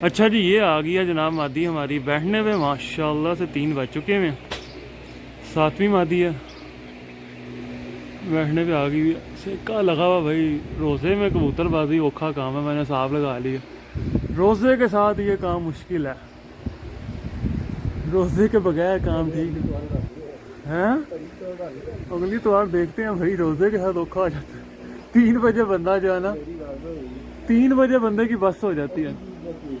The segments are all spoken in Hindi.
अच्छा जी, ये आ गई है जनाब मादी हमारी बैठने पे। माशाल्लाह से 3 बज चुके हैं, 7वीं मादी है, बैठने पे आ गई। सिक्का लगा हुआ भाई। रोज़े में कबूतरबाजी औखा काम है, मैंने हिसाब लगा लिया। रोज़े के साथ ये काम मुश्किल है, रोज़े के बगैर काम ठीक है। अगली तो आप देखते हैं भाई, रोज़े के साथ औखा हो जाता है। 3 बजे बंदा जो है ना, 3 बजे बंदे की बस हो जाती है।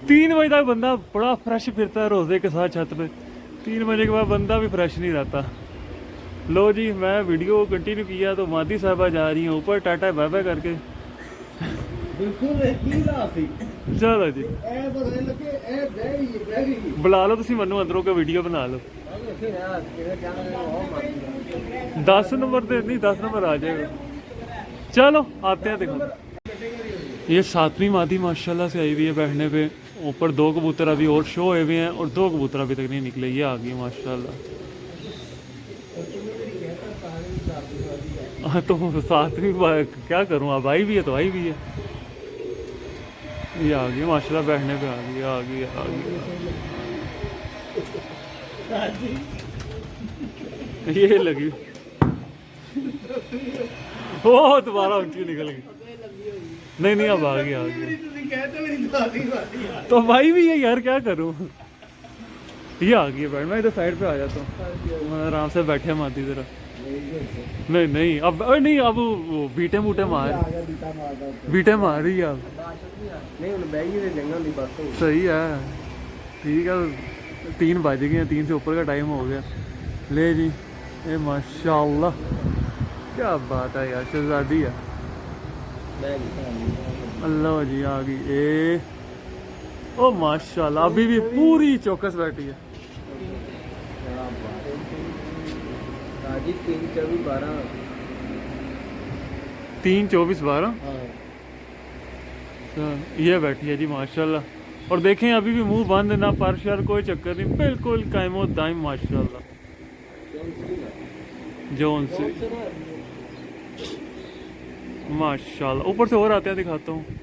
3 बजे तक बंदा बड़ा फ्रेश फिरता है रोज़े के साथ छत पे। 3 बजे के बाद बंदा भी फ्रेश नहीं रहता। लो जी, मैं वीडियो कंटिन्यू किया तो मादी साहबा जा रही हैं ऊपर, टाटा बाय बाय करके। चलो जी, बुला लो तुम मनु अंदरों का वीडियो बना लो। 10 नंबर दे नहीं, 10 नंबर आ जाएगा। चलो आते हैं, देखो ये 7वीं मादी माशाल्लाह से आई हुई है बैठने पे। ऊपर 2 कबूतर अभी और शो हुए हुए हैं और 2 कबूतर अभी तक नहीं निकले। ये आ गई माशाल्लाह। हाँ तो 7वीं क्या करूँ, अब आई भी है तो आई भी है। ये आ गई माशाल्लाह, बैठने पे आ गई, आ गई, आ गई। ये लगी ओ दोबारा ऊंची निकल गई। नहीं नहीं, अब आ गई, आ गई तो भाई भी है यार, क्या करूं। ये आ गई है बैठ, मैं इधर साइड पे आ जाता हूँ, आराम से बैठे माती जरा। नहीं नहीं, अब नहीं, अब वो बीटे बूटे मार, बीटे मार रही है अब। सही है, ठीक है। 3 बज गए हैं, 3 से ऊपर का टाइम हो गया। ले जी, ये माशाल्लाह क्या बात है यार, शहजादी है। अल्लाह जी आ गई ए। ओ माशाल्लाह, अभी भी पूरी चौकस बैठी है। 3-24-12 ये बैठी है जी माशाल्लाह। और देखें अभी भी मुंह बंद, ना पर शर, कोई चक्कर नहीं, बिल्कुल कायमो दाइम माशाल्लाह। जोन से माशाल्लाह, ऊपर से और आते हैं, दिखाता हूँ।